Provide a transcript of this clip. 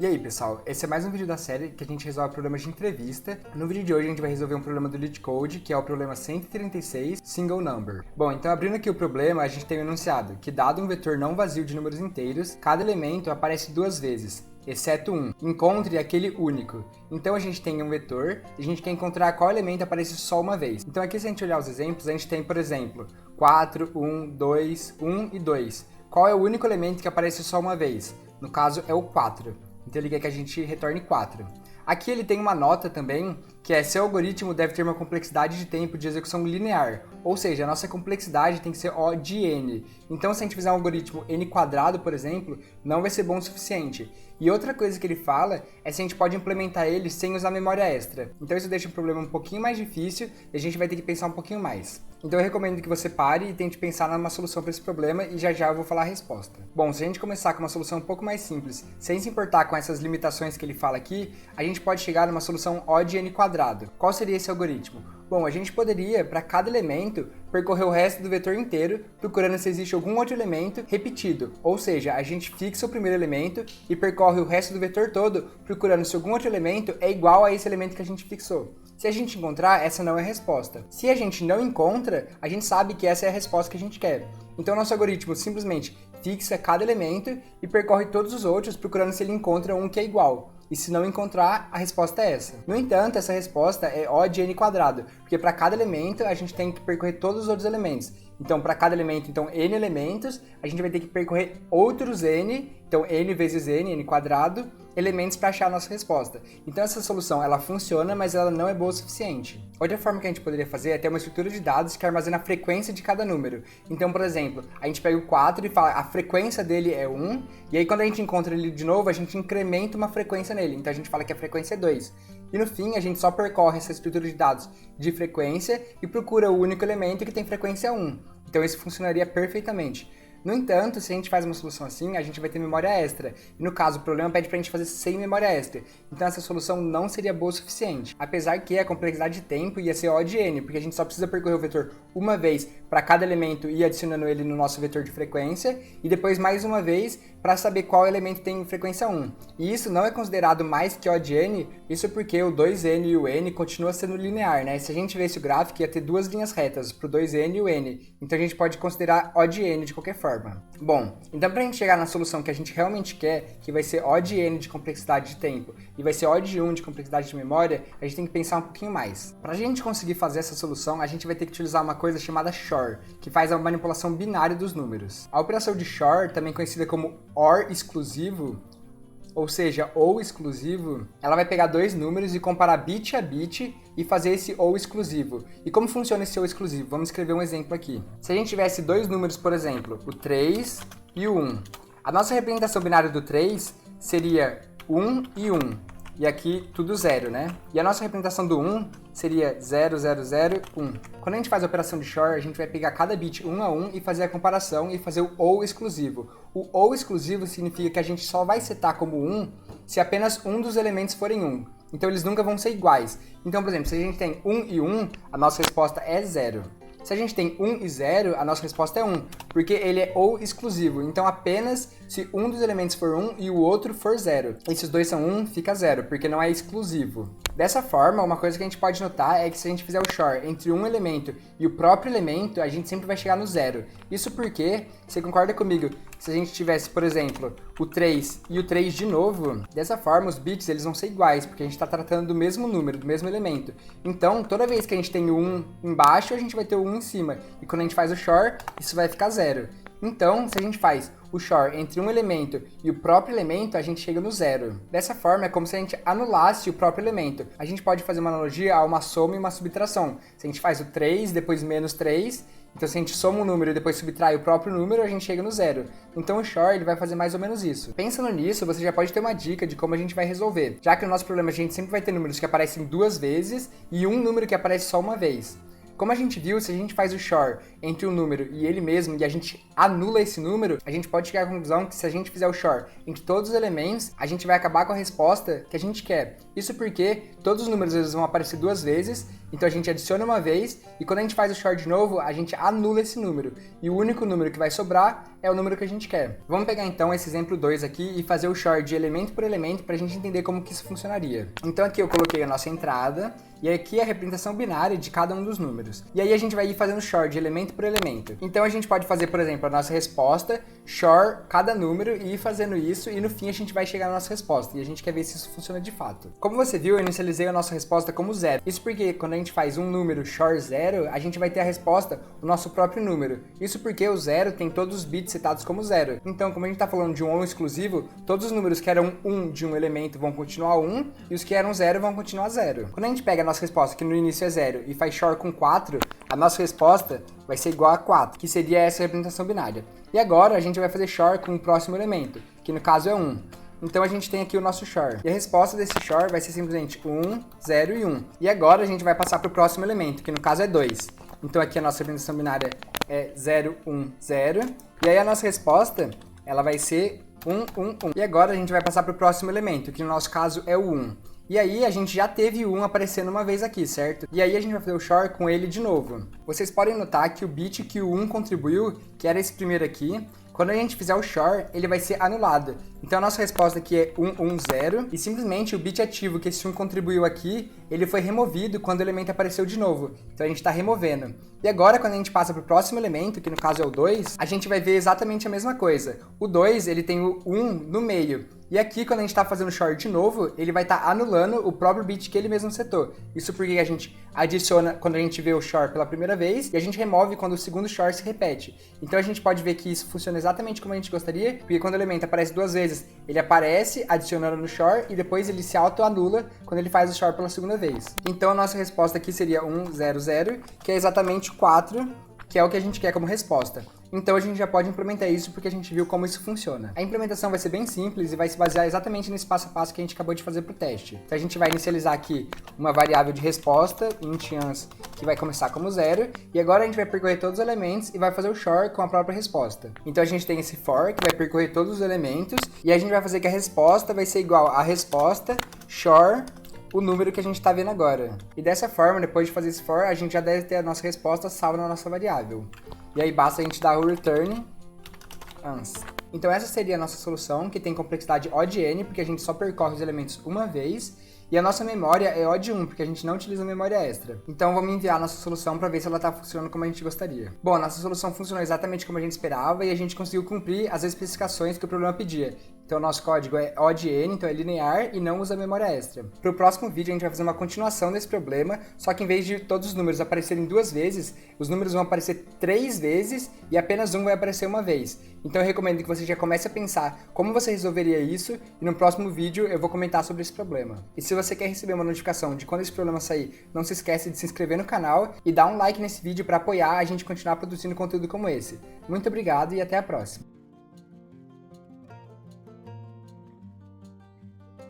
E aí pessoal, esse é mais um vídeo da série que a gente resolve problemas de entrevista. No vídeo de hoje a gente vai resolver um problema do LeetCode, que é o problema 136, Single Number. Bom, então abrindo aqui o problema, a gente tem o enunciado, que dado um vetor não vazio de números inteiros, cada elemento aparece duas vezes, exceto um. Encontre aquele único. Então a gente tem um vetor e a gente quer encontrar qual elemento aparece só uma vez. Então aqui se a gente olhar os exemplos, a gente tem, por exemplo, 4, 1, 2, 1 e 2. Qual é o único elemento que aparece só uma vez? No caso é o 4. Então ele quer que a gente retorne 4. Aqui ele tem uma nota também, que é seu algoritmo deve ter uma complexidade de tempo de execução linear, ou seja, a nossa complexidade tem que ser O de n. Então se a gente fizer um algoritmo n quadrado, por exemplo, não vai ser bom o suficiente. E outra coisa que ele fala é se a gente pode implementar ele sem usar memória extra. Então isso deixa o problema um pouquinho mais difícil e a gente vai ter que pensar um pouquinho mais. Então eu recomendo que você pare e tente pensar numa solução para esse problema e já eu vou falar a resposta. Bom, se a gente começar com uma solução um pouco mais simples, sem se importar com essas limitações que ele fala aqui, a gente pode chegar numa solução O de n quadrado. Qual seria esse algoritmo? Bom, a gente poderia, para cada elemento, percorrer o resto do vetor inteiro, procurando se existe algum outro elemento repetido. Ou seja, a gente fixa o primeiro elemento e percorre o resto do vetor todo, procurando se algum outro elemento é igual a esse elemento que a gente fixou. Se a gente encontrar, essa não é a resposta. Se a gente não encontra, a gente sabe que essa é a resposta que a gente quer. Então nosso algoritmo simplesmente fixa cada elemento e percorre todos os outros, procurando se ele encontra um que é igual. E se não encontrar, a resposta é essa. No entanto, essa resposta é O de n quadrado, porque para cada elemento a gente tem que percorrer todos os outros elementos. Então, para cada elemento, n elementos, a gente vai ter que percorrer outros n, então n vezes n quadrado, elementos para achar a nossa resposta. Então essa solução, ela funciona, mas ela não é boa o suficiente. Outra forma que a gente poderia fazer é ter uma estrutura de dados que armazena a frequência de cada número. Então, por exemplo, a gente pega o 4 e fala a frequência dele é 1, e aí quando a gente encontra ele de novo, a gente incrementa uma frequência nele. Então a gente fala que a frequência é 2. E no fim, a gente só percorre essa estrutura de dados de frequência e procura o único elemento que tem frequência 1. Então isso funcionaria perfeitamente. No entanto, se a gente faz uma solução assim, a gente vai ter memória extra. E no caso, o problema pede para a gente fazer sem memória extra. Então essa solução não seria boa o suficiente. Apesar que a complexidade de tempo ia ser O de n, porque a gente só precisa percorrer o vetor uma vez para cada elemento e ir adicionando ele no nosso vetor de frequência, e depois mais uma vez para saber qual elemento tem frequência 1. E isso não é considerado mais que O de n, isso porque o 2n e o n continua sendo linear, né? Se a gente visse o gráfico, ia ter duas linhas retas, para o 2n e o n. Então a gente pode considerar O de n de qualquer forma. Bom, então para a gente chegar na solução que a gente realmente quer, que vai ser O de n de complexidade de tempo e vai ser O de 1 de complexidade de memória, a gente tem que pensar um pouquinho mais. Para a gente conseguir fazer essa solução, a gente vai ter que utilizar uma coisa chamada XOR, que faz a manipulação binária dos números. A operação de XOR, também conhecida como OR exclusivo, ou seja, ou exclusivo, ela vai pegar dois números e comparar bit a bit e fazer esse ou exclusivo. E como funciona esse ou exclusivo? Vamos escrever um exemplo aqui. Se a gente tivesse dois números, por exemplo, o 3 e o 1, a nossa representação binária do 3 seria 1 e 1. E aqui tudo 0, né? E a nossa representação do 1 seria 0, 0, 0, 1. Quando a gente faz a operação de XOR, a gente vai pegar cada bit 1 a 1 e fazer a comparação e fazer o OU exclusivo. O OU exclusivo significa que a gente só vai setar como 1 se apenas um dos elementos forem 1. Então eles nunca vão ser iguais. Então, por exemplo, se a gente tem 1 e 1, a nossa resposta é 0. Se a gente tem 1 e 0, a nossa resposta é 1, porque ele é OU exclusivo. Então apenas se um dos elementos for 1 e o outro for 0. E se os dois são 1, fica 0, porque não é exclusivo. Dessa forma, uma coisa que a gente pode notar é que se a gente fizer o XOR entre um elemento e o próprio elemento, a gente sempre vai chegar no 0. Isso porque, você concorda comigo, se a gente tivesse, por exemplo, o 3 e o 3 de novo, dessa forma os bits eles vão ser iguais, porque a gente está tratando do mesmo número, do mesmo elemento. Então, toda vez que a gente tem o 1 embaixo, a gente vai ter o 1 em cima. E quando a gente faz o XOR, isso vai ficar 0. Então, se a gente faz o XOR entre um elemento e o próprio elemento, a gente chega no 0. Dessa forma, é como se a gente anulasse o próprio elemento. A gente pode fazer uma analogia a uma soma e uma subtração. Se a gente faz o 3, depois menos 3, então se a gente soma um número e depois subtrai o próprio número, a gente chega no 0. Então o XOR ele vai fazer mais ou menos isso. Pensando nisso, você já pode ter uma dica de como a gente vai resolver. Já que no nosso problema a gente sempre vai ter números que aparecem duas vezes e um número que aparece só uma vez. Como a gente viu, se a gente faz o XOR entre um número e ele mesmo e a gente anula esse número, a gente pode chegar à conclusão que se a gente fizer o XOR entre todos os elementos, a gente vai acabar com a resposta que a gente quer. Isso porque todos os números eles vão aparecer duas vezes, então a gente adiciona uma vez e quando a gente faz o XOR de novo, a gente anula esse número. E o único número que vai sobrar é o número que a gente quer. Vamos pegar então esse exemplo 2 aqui e fazer o short de elemento por elemento para a gente entender como que isso funcionaria. Então aqui eu coloquei a nossa entrada, e aqui a representação binária de cada um dos números. E aí a gente vai ir fazendo short de elemento por elemento. Então a gente pode fazer, por exemplo, a nossa resposta, short cada número e ir fazendo isso, e no fim a gente vai chegar na nossa resposta. E a gente quer ver se isso funciona de fato. Como você viu, eu inicializei a nossa resposta como 0. Isso porque quando a gente faz um número short 0, a gente vai ter a resposta, o nosso próprio número. Isso porque o 0 tem todos os bits setados como 0. Então, como a gente está falando de um ou exclusivo, todos os números que eram 1 de um elemento vão continuar 1, e os que eram 0 vão continuar 0. Quando a gente pega a nossa resposta, que no início é 0, e faz short com 4, a nossa resposta vai ser igual a 4, que seria essa representação binária. E agora a gente vai fazer short com o próximo elemento, que no caso é 1. Então a gente tem aqui o nosso short. E a resposta desse short vai ser simplesmente 1, 0 e 1. E agora a gente vai passar para o próximo elemento, que no caso é 2. Então aqui a nossa representação binária é 0, 1, 0. E aí a nossa resposta, ela vai ser 1, 1, 1. E agora a gente vai passar para o próximo elemento, que no nosso caso é o 1. E aí a gente já teve o 1 aparecendo uma vez aqui, certo? E aí a gente vai fazer o short com ele de novo. Vocês podem notar que o bit que o 1 contribuiu, que era esse primeiro aqui, quando a gente fizer o short, ele vai ser anulado. Então a nossa resposta aqui é 110 e simplesmente o bit ativo que esse 1 contribuiu aqui, ele foi removido quando o elemento apareceu de novo. Então a gente está removendo. E agora quando a gente passa para o próximo elemento, que no caso é o 2, a gente vai ver exatamente a mesma coisa. O 2, ele tem o 1 no meio. E aqui, quando a gente está fazendo o short de novo, ele vai estar anulando o próprio bit que ele mesmo setou. Isso porque a gente adiciona quando a gente vê o short pela primeira vez, e a gente remove quando o segundo short se repete. Então a gente pode ver que isso funciona exatamente como a gente gostaria, porque quando o elemento aparece duas vezes, ele aparece adicionando no short, e depois ele se auto-anula quando ele faz o short pela segunda vez. Então a nossa resposta aqui seria 100, que é exatamente 4, que é o que a gente quer como resposta. Então a gente já pode implementar isso porque a gente viu como isso funciona. A implementação vai ser bem simples e vai se basear exatamente nesse passo a passo que a gente acabou de fazer para o teste. Então a gente vai inicializar aqui uma variável de resposta, int_ans, que vai começar como 0, e agora a gente vai percorrer todos os elementos e vai fazer o short com a própria resposta. Então a gente tem esse for que vai percorrer todos os elementos, e a gente vai fazer que a resposta vai ser igual a resposta short o número que a gente está vendo agora. E dessa forma, depois de fazer esse for, a gente já deve ter a nossa resposta salva na nossa variável. E aí basta a gente dar o return ans. Então essa seria a nossa solução, que tem complexidade O de n, porque a gente só percorre os elementos uma vez, e a nossa memória é O de 1, porque a gente não utiliza memória extra. Então vamos enviar a nossa solução para ver se ela está funcionando como a gente gostaria. Bom, a nossa solução funcionou exatamente como a gente esperava, e a gente conseguiu cumprir as especificações que o problema pedia. Então o nosso código é O de n, então é linear e não usa memória extra. Para o próximo vídeo a gente vai fazer uma continuação desse problema, só que em vez de todos os números aparecerem duas vezes, os números vão aparecer 3 vezes e apenas um vai aparecer uma vez. Então eu recomendo que você já comece a pensar como você resolveria isso, e no próximo vídeo eu vou comentar sobre esse problema. E se você quer receber uma notificação de quando esse problema sair, não se esquece de se inscrever no canal e dar um like nesse vídeo para apoiar a gente continuar produzindo conteúdo como esse. Muito obrigado e até a próxima!